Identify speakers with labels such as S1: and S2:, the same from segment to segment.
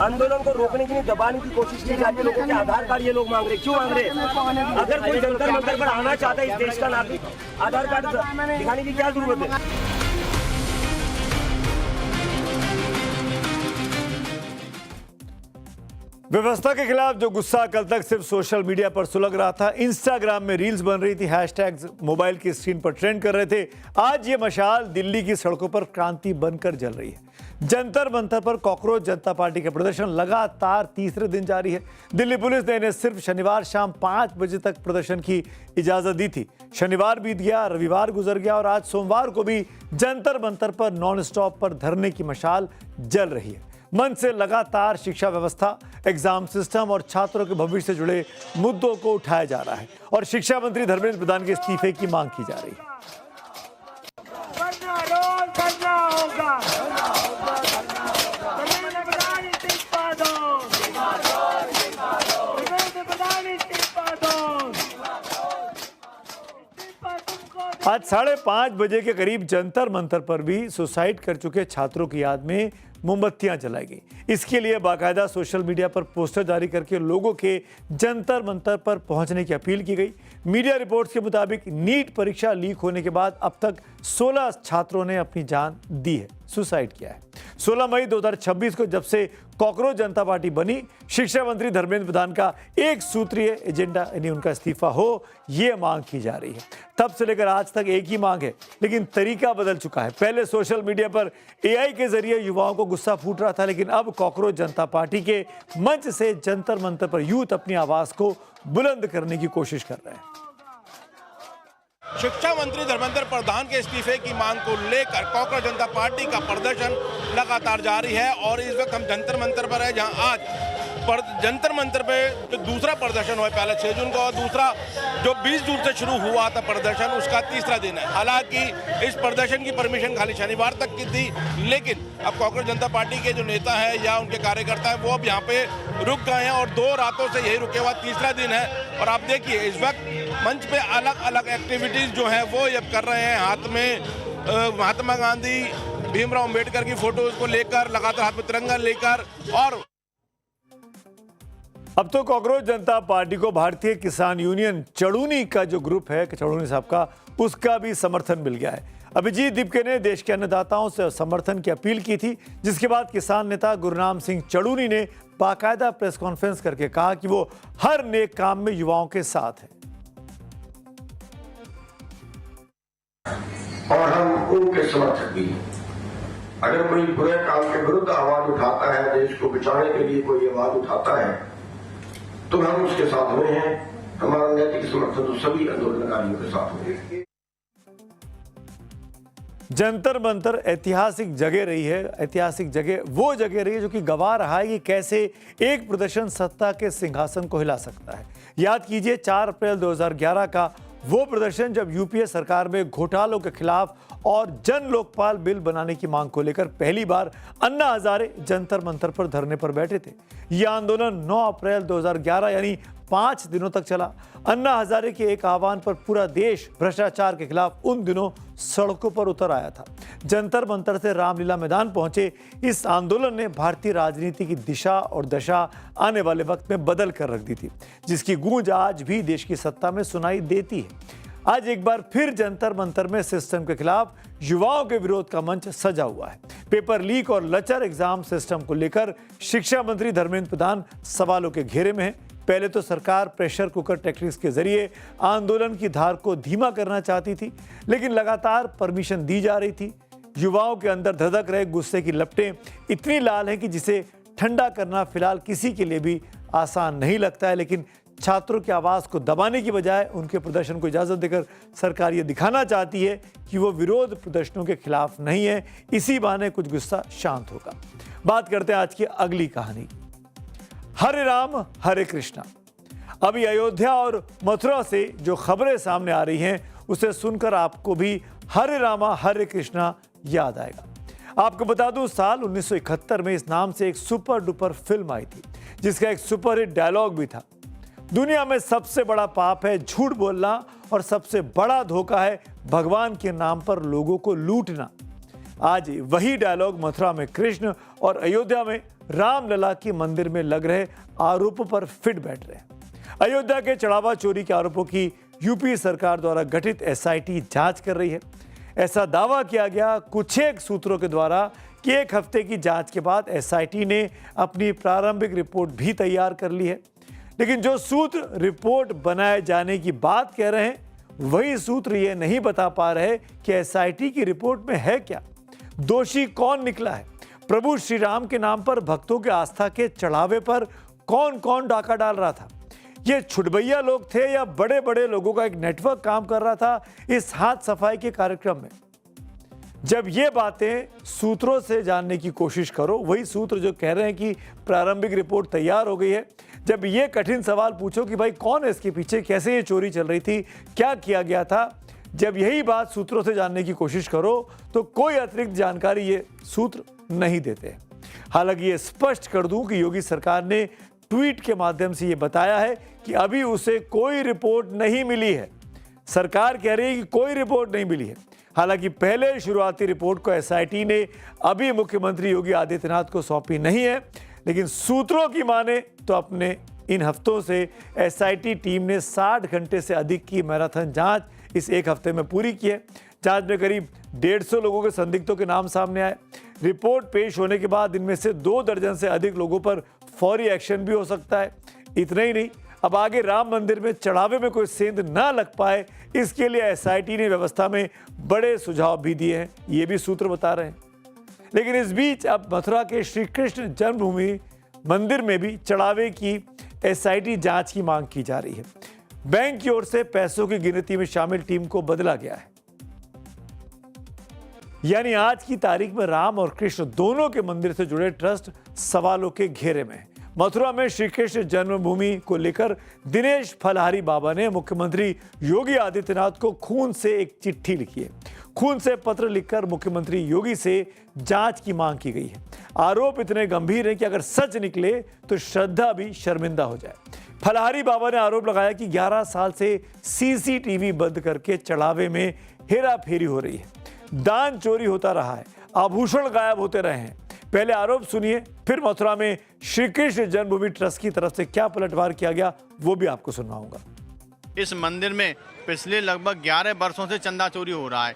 S1: आंदोलन को रोकने के लिए दबाने की कोशिश की जा रही है। लोगों के आधार कार्ड ये लोग मांग रहे, क्यों मांग रहे हैं? अगर कोई जंतर मंतर पर आना चाहता है इस देश का नागरिक, आधार कार्ड दिखाने की क्या जरूरत है?
S2: व्यवस्था के खिलाफ जो गुस्सा कल तक सिर्फ सोशल मीडिया पर सुलग रहा था, इंस्टाग्राम में रील्स बन रही थी, हैशटैग्स मोबाइल की स्क्रीन पर ट्रेंड कर रहे थे, आज ये मशाल दिल्ली की सड़कों पर क्रांति बनकर जल रही है। जंतर मंतर पर कॉकरोच जनता पार्टी का प्रदर्शन लगातार तीसरे दिन जारी है। दिल्ली पुलिस ने इन्हें सिर्फ शनिवार शाम 5 बजे तक प्रदर्शन की इजाजत दी थी। शनिवार बीत गया, रविवार गुजर गया और आज सोमवार को भी जंतर मंतर पर नॉन स्टॉप पर धरने की मशाल जल रही है। मन से लगातार शिक्षा व्यवस्था, एग्जाम सिस्टम और छात्रों के भविष्य से जुड़े मुद्दों को उठाया जा रहा है और शिक्षा मंत्री धर्मेंद्र प्रधान के इस्तीफे की मांग की जा रही है। आज 5:30 बजे के करीब जंतर मंतर पर भी सुसाइड कर चुके छात्रों की याद में मोमबत्तियां जलाई गई। इसके लिए बाकायदा सोशल मीडिया पर पोस्टर जारी करके लोगों के जंतर मंतर पर पहुंचने की अपील की गई। मीडिया रिपोर्ट्स के मुताबिक नीट परीक्षा लीक होने के बाद अब तक 16 छात्रों ने अपनी जान दी है, सुसाइड किया है। 16 मई 2026 को जब से कॉकरोच जनता पार्टी बनी, शिक्षा मंत्री धर्मेंद्र प्रधान का एक सूत्रीय एजेंडा यानी उनका इस्तीफा हो, ये मांग की जा रही है। तब से लेकर आज तक एक ही मांग है, लेकिन तरीका बदल चुका है। पहले सोशल मीडिया पर एआई के जरिए युवाओं को गुस्सा फूट रहा था, लेकिन अब कॉकरोच जनता पार्टी के मंच से जंतर मंतर पर यूथ अपनी आवाज को बुलंद करने की कोशिश कर रहे हैं।
S3: शिक्षा मंत्री धर्मेंद्र प्रधान के इस्तीफे की मांग को लेकर कॉकरोच जनता पार्टी का प्रदर्शन लगातार जारी है और इस वक्त हम जंतर मंतर पर है, जहां आज जंतर मंतर पे जो दूसरा प्रदर्शन हुआ, पहले 6 जून को और दूसरा जो 20 जून से शुरू हुआ था प्रदर्शन, उसका तीसरा दिन है। हालांकि इस प्रदर्शन की परमिशन खाली शनिवार तक की थी, लेकिन अब कॉकरोच जनता पार्टी के जो नेता है या उनके कार्यकर्ता है वो अब यहाँ पे रुक गए हैं और 2 रातों से यही रुके हुआ तीसरा दिन है। और आप देखिए इस वक्त मंच पे अलग अलग एक्टिविटीज जो है वो ये कर रहे हैं। हाथ में महात्मा गांधी, भीमराव अम्बेडकर की फोटोज को लेकर, लगातार हाथ में तिरंगा लेकर। और
S2: अब तो कॉकरोच जनता पार्टी को भारतीय किसान यूनियन चड़ूनी का जो ग्रुप है, चड़ूनी साहब का, उसका भी समर्थन मिल गया है। अभिजीत दीपके ने देश के अन्नदाताओं से समर्थन की अपील की थी, जिसके बाद किसान नेता गुरनाम सिंह चड़ूनी ने बाकायदा प्रेस कॉन्फ्रेंस करके कहा कि वो हर नेक काम में युवाओं के साथ है
S4: और हम उनके समर्थक भी हैं। अगर कोई बुरे काम के विरुद्ध आवाज उठाता है, देश को बचाने के लिए कोई आवाज उठाता है, तो हम उसके साथ में हैं। हमारा नैतिक समर्थन तो सभी आंदोलनकारियों के साथ में।
S2: जंतर मंतर ऐतिहासिक जगह रही है, ऐतिहासिक जगह वो जगह रही है जो कि गवाह रहा है कि कैसे एक प्रदर्शन सत्ता के सिंहासन को हिला सकता है। याद कीजिए 4 अप्रैल 2011 का वो प्रदर्शन जब यूपीए सरकार में घोटालों के खिलाफ और जन लोकपाल बिल बनाने की मांग को लेकर पहली बार अन्ना हजारे जंतर मंतर पर धरने पर बैठे थे। यह आंदोलन 9 अप्रैल 2011 यानी 5 दिनों तक चला। अन्ना हजारे के एक आह्वान पर पूरा देश भ्रष्टाचार के खिलाफ उन दिनों सड़कों पर उतर आया था। जंतर मंतर से रामलीला मैदान पहुंचे इस आंदोलन ने भारतीय राजनीति की दिशा और दशा आने वाले वक्त में बदल कर रख दी थी, जिसकी गूंज आज भी देश की सत्ता में सुनाई देती है। आज एक बार फिर जंतर मंतर में सिस्टम के खिलाफ युवाओं के विरोध का मंच सजा हुआ है। पेपर लीक और लचर एग्जाम सिस्टम को लेकर शिक्षा मंत्री धर्मेंद्र प्रधान सवालों के घेरे में है। पहले तो सरकार प्रेशर कुकर टेक्निक्स के जरिए आंदोलन की धार को धीमा करना चाहती थी, लेकिन लगातार परमिशन दी जा रही थी। युवाओं के अंदर धधक रहे गुस्से की लपटें इतनी लाल हैं कि जिसे ठंडा करना फिलहाल किसी के लिए भी आसान नहीं लगता है। लेकिन छात्रों की आवाज़ को दबाने की बजाय उनके प्रदर्शन को इजाज़त देकर सरकार ये दिखाना चाहती है कि वो विरोध प्रदर्शनों के खिलाफ नहीं है। इसी बहाने कुछ गुस्सा शांत होगा। बात करते हैं आज की अगली कहानी की। हरे राम हरे कृष्णा। अभी अयोध्या और मथुरा से जो खबरें सामने आ रही हैं, उसे सुनकर आपको भी हरे रामा हरे कृष्णा याद आएगा। आपको बता दूं, साल 1971 में इस नाम से एक सुपर डुपर फिल्म आई थी, जिसका एक सुपरहिट डायलॉग भी था। दुनिया में सबसे बड़ा पाप है झूठ बोलना और सबसे बड़ा धोखा है भगवान के नाम पर लोगों को लूटना। आज वही डायलॉग मथुरा में कृष्ण और अयोध्या में रामलला की मंदिर में लग रहे आरोपों पर फिट बैठ रहे हैं। अयोध्या के चढ़ावा चोरी के आरोपों की यूपी सरकार द्वारा गठित एसआईटी जांच कर रही है। ऐसा दावा किया गया कुछ एक सूत्रों के द्वारा कि एक हफ्ते की जांच के बाद एसआईटी ने अपनी प्रारंभिक रिपोर्ट भी तैयार कर ली है। लेकिन जो सूत्र रिपोर्ट बनाए जाने की बात कह रहे हैं, वही सूत्र ये नहीं बता पा रहे कि एसआईटी की रिपोर्ट में है क्या, दोषी कौन निकला है, प्रभु श्री राम के नाम पर भक्तों के आस्था के चढ़ावे पर कौन कौन डाका डाल रहा था, ये छुटभैया लोग थे या बड़े बड़े लोगों का एक नेटवर्क काम कर रहा था इस हाथ सफाई के कार्यक्रम में। जब ये बातें सूत्रों से जानने की कोशिश करो, वही सूत्र जो कह रहे हैं कि प्रारंभिक रिपोर्ट तैयार हो गई है, जब ये कठिन सवाल पूछो कि भाई कौन है इसके पीछे, कैसे ये चोरी चल रही थी, क्या किया गया था, जब यही बात सूत्रों से जानने की कोशिश करो तो कोई अतिरिक्त जानकारी ये सूत्र नहीं देते। हालांकि ये स्पष्ट कर दूं कि योगी सरकार ने ट्वीट के माध्यम से ये बताया है कि अभी उसे कोई रिपोर्ट नहीं मिली है। सरकार कह रही है कि कोई रिपोर्ट नहीं मिली है। हालांकि पहले शुरुआती रिपोर्ट को एसआईटी ने अभी मुख्यमंत्री योगी आदित्यनाथ को सौंपी नहीं है, लेकिन सूत्रों की माने तो अपने इन हफ्तों से एसआईटी टीम ने 60 घंटे से अधिक की मैराथन जांच इस एक हफ्ते में पूरी की है। जांच में करीब 150 लोगों के संदिग्धों के नाम सामने आए। रिपोर्ट पेश होने के बाद इनमें से 2 दर्जन से अधिक लोगों पर फौरी एक्शन भी हो सकता है। इतना ही नहीं, अब आगे राम मंदिर में चढ़ावे में कोई सेंध ना लग पाए, इसके लिए एसआईटी ने व्यवस्था में बड़े सुझाव भी दिए हैं, ये भी सूत्र बता रहे हैं। लेकिन इस बीच अब मथुरा के श्री कृष्ण जन्मभूमि मंदिर में भी चढ़ावे की एसआईटी जांच की मांग की जा रही है। बैंक की ओर से पैसों की गिनती में शामिल टीम को बदला गया है। यानी आज की तारीख में राम और कृष्ण दोनों के मंदिर से जुड़े ट्रस्ट सवालों के घेरे में है। मथुरा में श्री कृष्ण जन्मभूमि को लेकर दिनेश फलहारी बाबा ने मुख्यमंत्री योगी आदित्यनाथ को खून से एक चिट्ठी लिखी है। खून से पत्र लिखकर मुख्यमंत्री योगी से जांच की मांग की गई है। आरोप इतने गंभीर हैं कि अगर सच निकले तो श्रद्धा भी शर्मिंदा हो जाए। फलहारी बाबा ने आरोप लगाया कि 11 साल से सीसीटीवी बंद करके चढ़ावे में हेरा फेरी हो रही है, दान चोरी होता रहा है, आभूषण गायब होते रहे हैं। पहले आरोप सुनिए, फिर मथुरा में श्री कृष्ण जन्मभूमि ट्रस्ट की तरफ से क्या पलटवार किया गया वो भी आपको सुनवाऊंगा।
S5: इस मंदिर में पिछले लगभग 11 वर्षों से चंदा चोरी हो रहा है।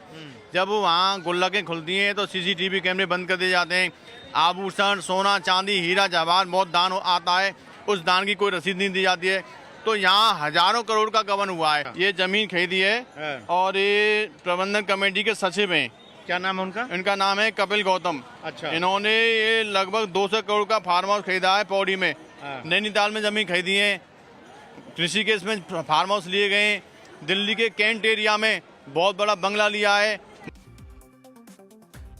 S5: जब वहाँ गुल्लकें खुलती हैं तो सीसीटीवी कैमरे बंद कर दिए जाते हैं। आभूषण, सोना, चांदी, हीरा जवाहर बहुत दान आता है, उस दान की कोई रसीद नहीं दी जाती है। तो यहाँ हजारों करोड़ का गबन हुआ है। ये जमीन खरीदी है और ये प्रबंधन कमेटी के सचिव हैं।
S6: क्या नाम है उनका?
S5: इनका नाम है कपिल गौतम।
S6: अच्छा।
S5: इन्होंने ये लगभग 200 करोड़ का फार्म हाउस खरीदा है पौड़ी में। नैनीताल में जमीन खरीदी है, ऋषिकेश में फार्म हाउस लिए गए, दिल्ली के कैंट एरिया में बहुत बड़ा बंगला लिया है।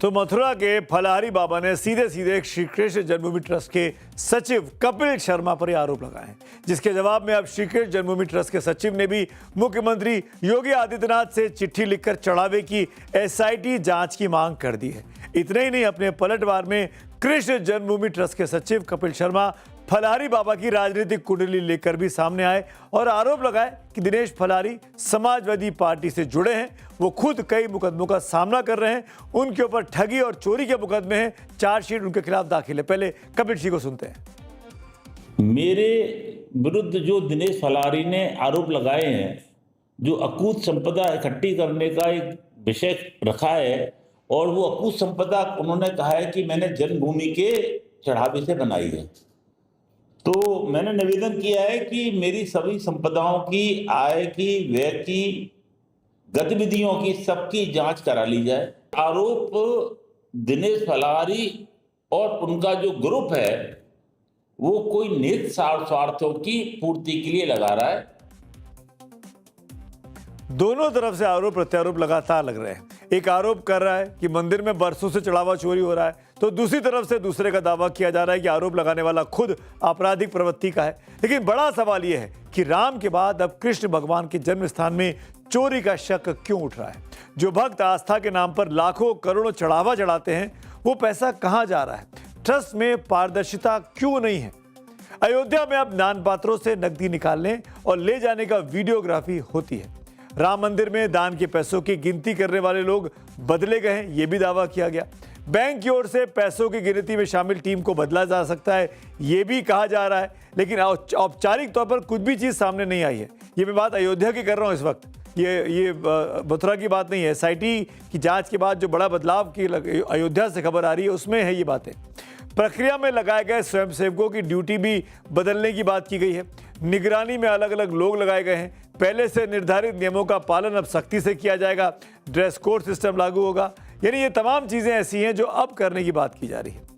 S2: तो मथुरा के फलहारी बाबा ने सीधे सीधे श्री कृष्ण जन्मभूमि ट्रस्ट के सचिव कपिल शर्मा पर आरोप लगाए हैं, जिसके जवाब में अब श्री कृष्ण जन्मभूमि ट्रस्ट के सचिव ने भी मुख्यमंत्री योगी आदित्यनाथ से चिट्ठी लिखकर चढ़ावे की एसआईटी जांच की मांग कर दी है। इतना ही नहीं, अपने पलटवार में कृष्ण जन्मभूमि ट्रस्ट के सचिव कपिल शर्मा फलहारी बाबा की राजनीतिक कुंडली लेकर भी सामने आए और आरोप लगाए कि दिनेश फलहारी समाजवादी पार्टी से जुड़े हैं, वो खुद कई मुकदमों का सामना कर रहे हैं, उनके ऊपर ठगी और चोरी के मुकदमे हैं, चार्जशीट उनके खिलाफ दाखिल है। पहले कपिल जी को सुनते हैं।
S7: मेरे विरुद्ध जो दिनेश फलहारी ने आरोप लगाए हैं, जो अकूत संपदा इकट्ठी करने का एक विषय रखा है, और वो अकूत संपदा उन्होंने कहा है कि मैंने जन्मभूमि के चढ़ावे से बनाई है। तो मैंने निवेदन किया है कि मेरी सभी संपदाओं की, आय की, व्यय की, गतिविधियों की, सबकी जांच करा ली जाए। आरोप दिनेश फलहारी और उनका जो ग्रुप है वो कोई निहित स्वार्थों की पूर्ति के लिए लगा रहा है।
S2: दोनों तरफ से आरोप प्रत्यारोप लगातार लग रहे हैं। एक आरोप कर रहा है कि मंदिर में बरसों से चढ़ावा चोरी हो रहा है, तो दूसरी तरफ से दूसरे का दावा किया जा रहा है कि आरोप लगाने वाला खुद आपराधिक प्रवृत्ति का है। लेकिन बड़ा सवाल यह है कि राम के बाद अब कृष्ण भगवान के जन्म स्थान में चोरी का शक क्यों उठ रहा है? जो भक्त आस्था के नाम पर लाखों करोड़ों चढ़ावा चढ़ाते हैं, वो पैसा कहां जा रहा है? ट्रस्ट में पारदर्शिता क्यों नहीं है? अयोध्या में अब दान पात्रों से नकदी निकालने और ले जाने का वीडियोग्राफी होती है। राम मंदिर में दान के पैसों की गिनती करने वाले लोग बदले गए हैं, यह भी दावा किया गया। बैंक की ओर से पैसों की गिनती में शामिल टीम को बदला जा सकता है, ये भी कहा जा रहा है, लेकिन औपचारिक तौर पर कुछ भी चीज़ सामने नहीं आई है। ये मैं बात अयोध्या की कर रहा हूँ इस वक्त, ये मथुरा की बात नहीं है। एसआईटी की जांच के बाद जो बड़ा बदलाव की अयोध्या से खबर आ रही है उसमें है ये बातें। प्रक्रिया में लगाए गए स्वयंसेवकों की ड्यूटी भी बदलने की बात की गई है। निगरानी में अलग अलग लोग लगाए गए हैं। पहले से निर्धारित नियमों का पालन अब सख्ती से किया जाएगा। ड्रेस कोड सिस्टम लागू होगा। यानी ये तमाम चीज़ें ऐसी हैं जो अब करने की बात की जा रही है।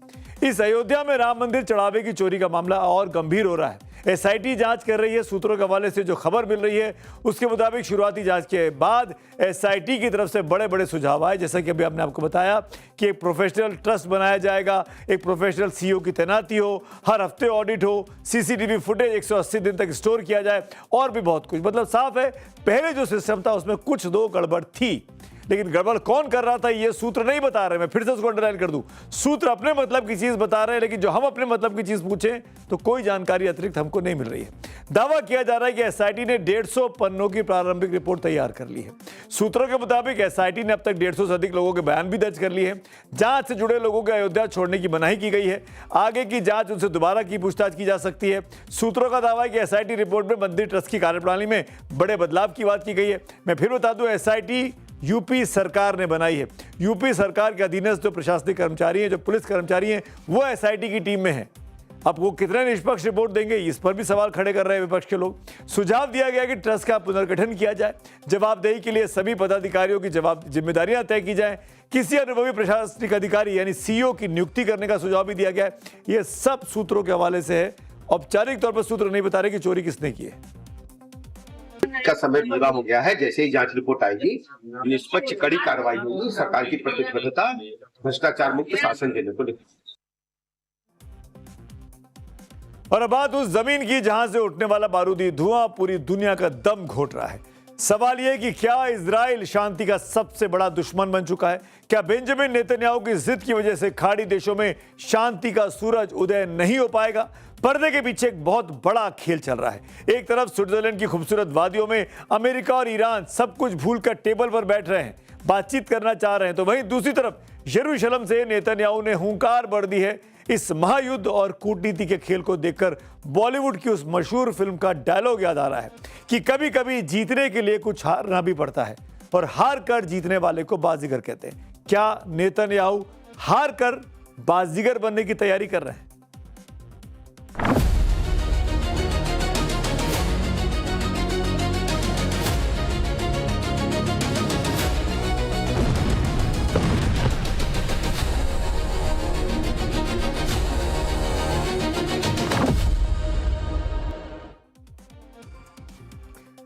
S2: इस अयोध्या में राम मंदिर चढ़ावे की चोरी का मामला और गंभीर हो रहा है। एसआईटी जांच कर रही है। सूत्रों के हवाले से जो खबर मिल रही है उसके मुताबिक शुरुआती जांच के बाद एसआईटी की तरफ से बड़े बड़े सुझाव आए, जैसा कि अभी हमने आपको बताया कि एक प्रोफेशनल ट्रस्ट बनाया जाएगा, एक प्रोफेशनल सीईओ की तैनाती हो, हर हफ्ते ऑडिट हो, सीसीटीवी फुटेज 180 दिन तक स्टोर किया जाए और भी बहुत कुछ। मतलब साफ है पहले जो सिस्टम था उसमें कुछ दो गड़बड़ थी, लेकिन गड़बड़ कौन कर रहा था ये सूत्र नहीं बता रहे। मैं फिर से उसको अंडरलाइन कर दूं, सूत्र अपने मतलब की चीज बता रहे हैं, लेकिन जो हम अपने मतलब की चीज पूछें तो कोई जानकारी अतिरिक्त हमको नहीं मिल रही है। दावा किया जा रहा है कि एसआईटी ने 150 पन्नों की प्रारंभिक रिपोर्ट तैयार कर ली है। सूत्रों के मुताबिक एसआईटी ने अब तक 150 से अधिक लोगों के बयान भी दर्ज कर लिए हैं। जांच से जुड़े लोगों को अयोध्या छोड़ने की मनाही की गई है। आगे की जांच उनसे दोबारा की पूछताछ की जा सकती है। सूत्रों का दावा है कि एसआईटी रिपोर्ट में मंदिर ट्रस्ट की कार्यप्रणाली में बड़े बदलाव की बात की गई है। मैं फिर बता दूं, एसआईटी यूपी सरकार ने बनाई है। यूपी सरकार के अधीनस्थ जो प्रशासनिक कर्मचारी हैं, जो पुलिस कर्मचारी हैं, वो एसआईटी की टीम में हैं। अब वो कितने निष्पक्ष रिपोर्ट देंगे इस पर भी सवाल खड़े कर रहे हैं विपक्ष के लोग। सुझाव दिया गया कि ट्रस्ट का पुनर्गठन किया जाए, जवाबदेही के लिए सभी पदाधिकारियों की जिम्मेदारियां तय की जाए, किसी अनुभवी प्रशासनिक अधिकारी यानी सीईओ की नियुक्ति करने का सुझाव भी दिया गया है। ये सब सूत्रों के हवाले से है। औपचारिक तौर पर सूत्र नहीं बता रहे कि चोरी किसने की है।
S6: का समय पूरा हो गया है। जैसे ही जांच रिपोर्ट आएगी निष्पक्ष कड़ी कार्रवाई होगी। सरकार की प्रतिबद्धता भ्रष्टाचार मुक्त शासन देने को लेकर।
S2: और अब बात उस जमीन की जहां से उठने वाला बारूदी धुआं पूरी दुनिया का दम घोट रहा है। सवाल यह कि क्या इजराइल शांति का सबसे बड़ा दुश्मन बन चुका है? क्या बेंजामिन नेतन्याहू की जिद की वजह से खाड़ी देशों में शांति का सूरज उदय नहीं हो पाएगा? पर्दे के पीछे एक बहुत बड़ा खेल चल रहा है। एक तरफ स्विट्जरलैंड की खूबसूरत वादियों में अमेरिका और ईरान सब कुछ भूलकर टेबल पर बैठ रहे हैं, बातचीत करना चाह रहे हैं, तो वहीं दूसरी तरफ यरूशलेम से नेतन्याहू ने हुंकार भर दी है। इस महायुद्ध और कूटनीति के खेल को देखकर बॉलीवुड की उस मशहूर फिल्म का डायलॉग याद आ रहा है कि कभी कभी जीतने के लिए कुछ हारना भी पड़ता है और हार कर जीतने वाले को बाजीगर कहते हैं। क्या नेतन्याहू हार कर बाजीगर बनने की तैयारी कर रहे हैं?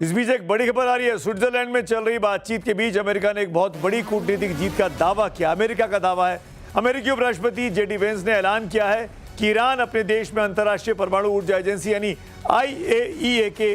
S2: इस बीच एक बड़ी खबर आ रही है। स्विट्जरलैंड में चल रही बातचीत के बीच अमेरिका ने एक बहुत बड़ी कूटनीतिक जीत का दावा किया। अमेरिका का दावा है, अमेरिकी उपराष्ट्रपति जेडी वेंस ने ऐलान किया है कि ईरान अपने देश में अंतर्राष्ट्रीय परमाणु ऊर्जा एजेंसी यानी IAEA के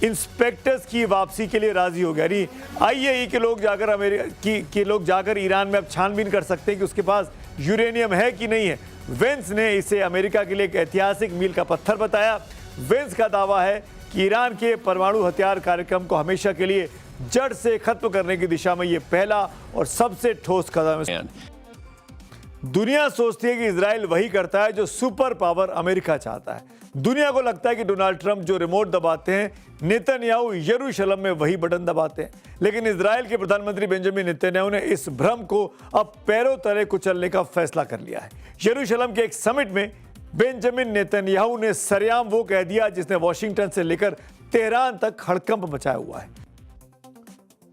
S2: इंस्पेक्टर्स की वापसी के लिए राजी हो गया। यानी IAEA के लोग जाकर अमेरिका के लोग जाकर ईरान में अब छानबीन कर सकते हैं कि उसके पास यूरेनियम है कि नहीं है। वेंस ने इसे अमेरिका के लिए एक ऐतिहासिक मील का पत्थर बताया। वेंस का दावा है कि ईरान के परमाणु हथियार कार्यक्रम को हमेशा के लिए जड़ से खत्म करने की दिशा में यह पहला और सबसे ठोस कदम है। दुनिया सोचती है कि इजराइल वही करता है जो सुपर पावर अमेरिका चाहता है। दुनिया को लगता है कि डोनाल्ड ट्रंप जो रिमोट दबाते हैं, नेतन्याहू यरूशलेम में वही बटन दबाते हैं। लेकिन इजराइल के प्रधानमंत्री बेंजामिन नेतन्याहू ने इस भ्रम को अब पैरों तले कुचलने का फैसला कर लिया है। यरूशलेम के एक समिट में बेंजामिन नेतन्याहू ने सरेआम वो कह दिया जिसने वॉशिंगटन से लेकर तेहरान तक हड़कंप मचाया हुआ है।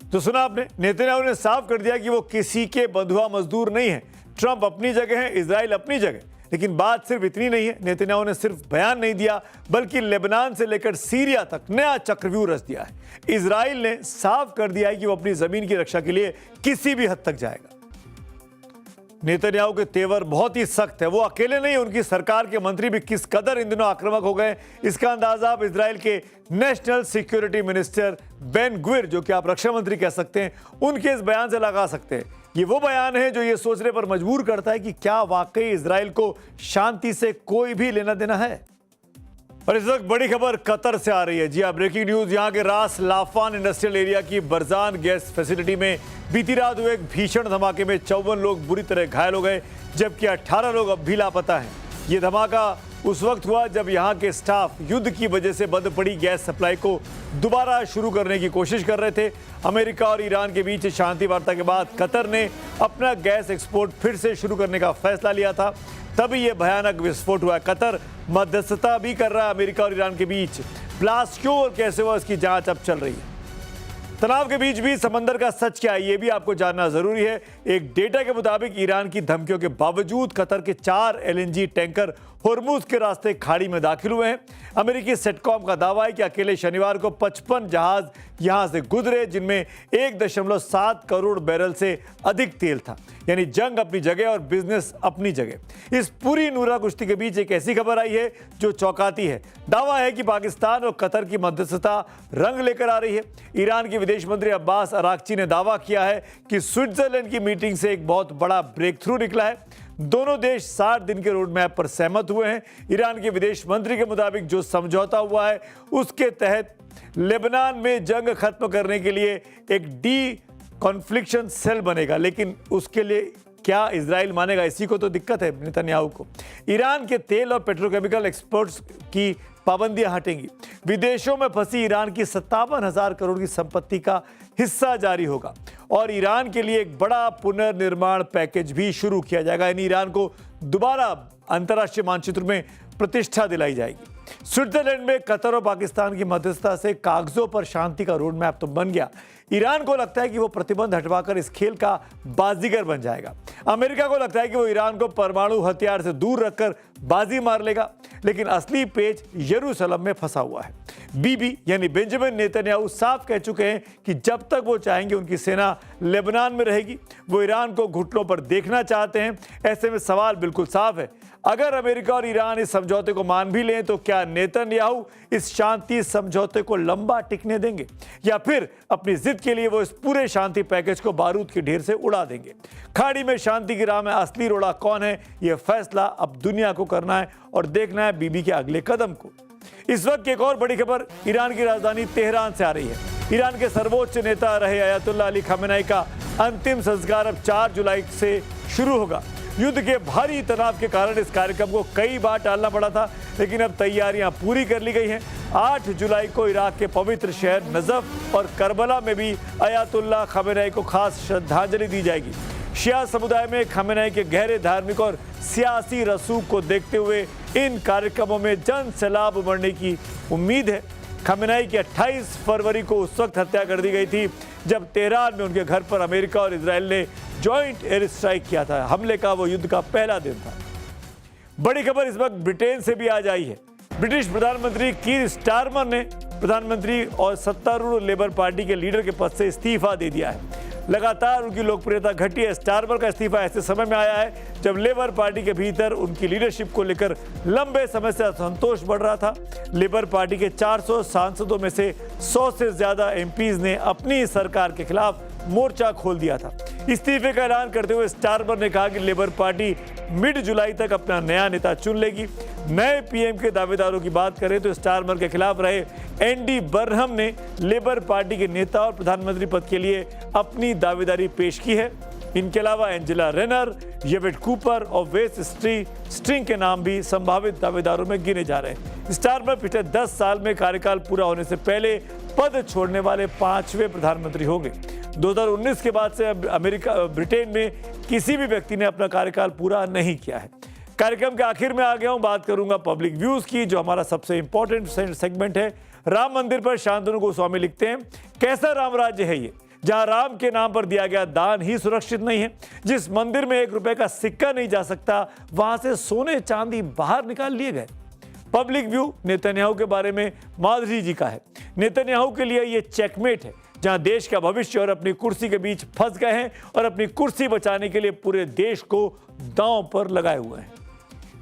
S2: तो सुना आपने, नेतन्याहू ने साफ कर दिया कि वो किसी के बंधुआ मजदूर नहीं है। ट्रंप अपनी जगह है, इजराइल अपनी जगह। लेकिन बात सिर्फ इतनी नहीं है। नेतन्याहू ने सिर्फ बयान नहीं दिया बल्कि लेबनान से लेकर सीरिया तक नया चक्रव्यूह रच दिया है। इजराइल ने साफ कर दिया है कि वो अपनी जमीन की रक्षा के लिए किसी भी हद तक जाएगा। नेतन्याहू के तेवर बहुत ही सख्त है। वो अकेले नहीं, उनकी सरकार के मंत्री भी किस कदर इन दिनों आक्रामक हो गए, इसका अंदाजा आप इजराइल के national security minister Ben Gvir, जो कि आप रक्षा मंत्री कह सकते हैं, उनके इस बयान से लगा सकते हैं। ये वो बयान है जो ये सोचने पर मजबूर करता है कि क्या वाकई इजराइल को शांति से कोई भी लेना देना है। और इस वक्त बड़ी खबर कतर से आ रही है। जी हाँ, ब्रेकिंग न्यूज। यहाँ के रास लाफान इंडस्ट्रियल एरिया की बरजान गैस फैसिलिटी में बीती रात हुए एक भीषण धमाके में 54 लोग बुरी तरह घायल हो गए, जबकि 18 लोग अब भी लापता हैं। ये धमाका उस वक्त हुआ जब यहाँ के स्टाफ युद्ध की वजह से बंद पड़ी गैस सप्लाई को दोबारा शुरू करने की कोशिश कर रहे थे। अमेरिका और ईरान के बीच शांति वार्ता के बाद कतर ने अपना गैस एक्सपोर्ट फिर से शुरू करने का फैसला लिया था, तभी यह भयानक विस्फोट हुआ। कतर मध्यस्थता भी कर रहा है अमेरिका और ईरान के बीच। ब्लास्ट क्यों और कैसे हुआ, इसकी जांच अब चल रही है। तनाव के बीच भी समंदर का सच क्या है, ये भी आपको जानना जरूरी है। एक डेटा के मुताबिक ईरान की धमकियों के बावजूद कतर के 4 LNG टैंकर होर्मुज के रास्ते खाड़ी में दाखिल हुए हैं। अमेरिकी सेटकॉम का दावा है कि अकेले शनिवार को 55 जहाज यहां से गुजरे, जिनमें 1.7 करोड़ बैरल से अधिक तेल था। यानी जंग अपनी जगह और बिजनेस अपनी जगह। इस पूरी नूरा कुश्ती के बीच एक ऐसी खबर आई है जो चौंकाती है। दावा है कि पाकिस्तान और कतर की मध्यस्थता रंग लेकर आ रही है। ईरान के विदेश मंत्री अब्बास अराक्ची ने दावा किया है कि स्विट्जरलैंड की मीटिंग से एक बहुत बड़ा ब्रेक थ्रू निकला है। दोनों देश 60 दिन के रोड मैप पर सहमत हुए हैं। ईरान के विदेश मंत्री के मुताबिक जो समझौता हुआ है उसके तहत लेबनान में जंग खत्म करने के लिए एक डी कॉन्फ्लिक्शन सेल बनेगा, लेकिन उसके लिए क्या इजराइल मानेगा, इसी को तो दिक्कत है नेतन्याहू को। ईरान के तेल और पेट्रोकेमिकल एक्सपोर्ट्स की पाबंदियां हटेंगी। विदेशों में फंसी ईरान की 57,000 करोड़ की संपत्ति का हिस्सा जारी होगा और ईरान के लिए एक बड़ा पुनर्निर्माण पैकेज भी शुरू किया जाएगा। यानी ईरान को दोबारा अंतर्राष्ट्रीय मानचित्र में प्रतिष्ठा दिलाई जाएगी। स्विट्जरलैंड में कतर और पाकिस्तान की मध्यस्थता से कागजों पर शांति का रोड मैप तो बन गया। ईरान को लगता है कि वो प्रतिबंध हटवाकर इस खेल का बाजीगर बन जाएगा। अमेरिका को लगता है कि वो ईरान को परमाणु हथियार से दूर रखकर बाजी मार लेगा, लेकिन असली पेच यरूशलेम में फंसा हुआ है। बीबी यानी बेंजामिन नेतन्याहू साफ कह चुके हैं कि जब तक वो चाहेंगे उनकी सेना लेबनान में रहेगी। वो ईरान को घुटनों पर देखना चाहते हैं। ऐसे में सवाल बिल्कुल साफ है, अगर अमेरिका और ईरान इस समझौते को मान भी लें तो क्या नेतन्याहू इस शांति समझौते को लंबा टिकने देंगे, या फिर अपनी जिद के लिए वो इस पूरे शांति पैकेज को बारूद के ढेर से उड़ा देंगे। खाड़ी में शांति की राह में असली रोड़ा कौन है, यह फैसला अब दुनिया को करना है और देखना है बीबी के अगले कदम को। इस वक्त एक और बड़ी खबर ईरान की राजधानी तेहरान से आ रही है। ईरान के सर्वोच्च नेता रहे अयतुल्ला अली खमेनेई का अंतिम संस्कार अब 4 जुलाई से शुरू होगा। युद्ध के भारी तनाव के कारण इस कार्यक्रम को कई बार टालना पड़ा था, लेकिन अब तैयारियां पूरी कर ली गई हैं। 8 जुलाई को इराक के पवित्र शहर नजफ और करबला में भी अयतुल्ला खमेनेई को खास श्रद्धांजलि दी जाएगी। शिया समुदाय में खमेनेई के गहरे धार्मिक और सियासी रसूख को देखते हुए इन कार्यक्रमों में जन सैलाब उमड़ने की उम्मीद है। खमेनेई की 28 फरवरी को उस वक्त हत्या कर दी गई थी जब तेहरान में उनके घर पर अमेरिका और इजराइल ने जॉइंट एयर स्ट्राइक किया था। हमले का वो युद्ध का पहला दिन था। बड़ी खबर इस वक्त ब्रिटेन से भी आज आई है। ब्रिटिश प्रधानमंत्री कीर स्टारमर ने प्रधानमंत्री और सत्तारूढ़ लेबर पार्टी के लीडर के पद से इस्तीफा दे दिया है। लगातार उनकी लोकप्रियता घटी है। स्टारमर का इस्तीफा ऐसे समय में आया है जब लेबर पार्टी के भीतर उनकी लीडरशिप को लेकर लंबे समय से असंतोष बढ़ रहा था। लेबर पार्टी के 400 सांसदों में से 100 से ज्यादा एमपीज ने अपनी सरकार के खिलाफ मोर्चा खोल दिया था। इस्तीफे का ऐलान करते हुए स्टारमर ने कहा कि लेबर पार्टी मिड जुलाई तक अपना नया नेता चुन लेगी। नए पीएम के दावेदारों की बात करें तो स्टारमर के खिलाफ रहे एंडी बर्नहम ने लेबर पार्टी के नेता और प्रधानमंत्री पद के लिए अपनी दावेदारी पेश की है। इनके अलावा एंजेला रेनर, येवेट कूपर और वेस स्ट्रिंग के नाम भी संभावित दावेदारों में गिने जा रहे हैं। स्टारमर पिछले 10 साल में कार्यकाल पूरा होने से पहले पद छोड़ने वाले 5वें प्रधानमंत्री होंगे। 2019 के बाद से ब्रिटेन में किसी भी व्यक्ति ने अपना कार्यकाल पूरा नहीं किया है। कार्यक्रम के आखिर में आ गया हूं, बात करूंगा पब्लिक व्यूज की, जो हमारा सबसे इंपॉर्टेंट सेगमेंट है। राम मंदिर पर शांतनु गोस्वामी लिखते हैं, कैसा राम राज्य है ये, जहां राम के नाम पर दिया गया दान ही सुरक्षित नहीं है। जिस मंदिर में 1 रुपए का सिक्का नहीं जा सकता, वहां से सोने चांदी बाहर निकाल लिए गए। पब्लिक व्यू नेतन्याहू के बारे में माधुरी जी का है। नेतन्याहू के लिए ये चेकमेट है, जहां देश का भविष्य और अपनी कुर्सी के बीच फंस गए हैं और अपनी कुर्सी बचाने के लिए पूरे देश को दांव पर लगाए हुए हैं।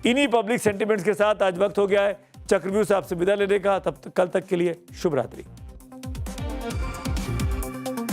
S2: इन्हीं पब्लिक सेंटिमेंट्स के साथ आज वक्त हो गया है चक्रव्यूह से आपसे विदा लेने का। तब तक कल तक के लिए शुभ रात्रि।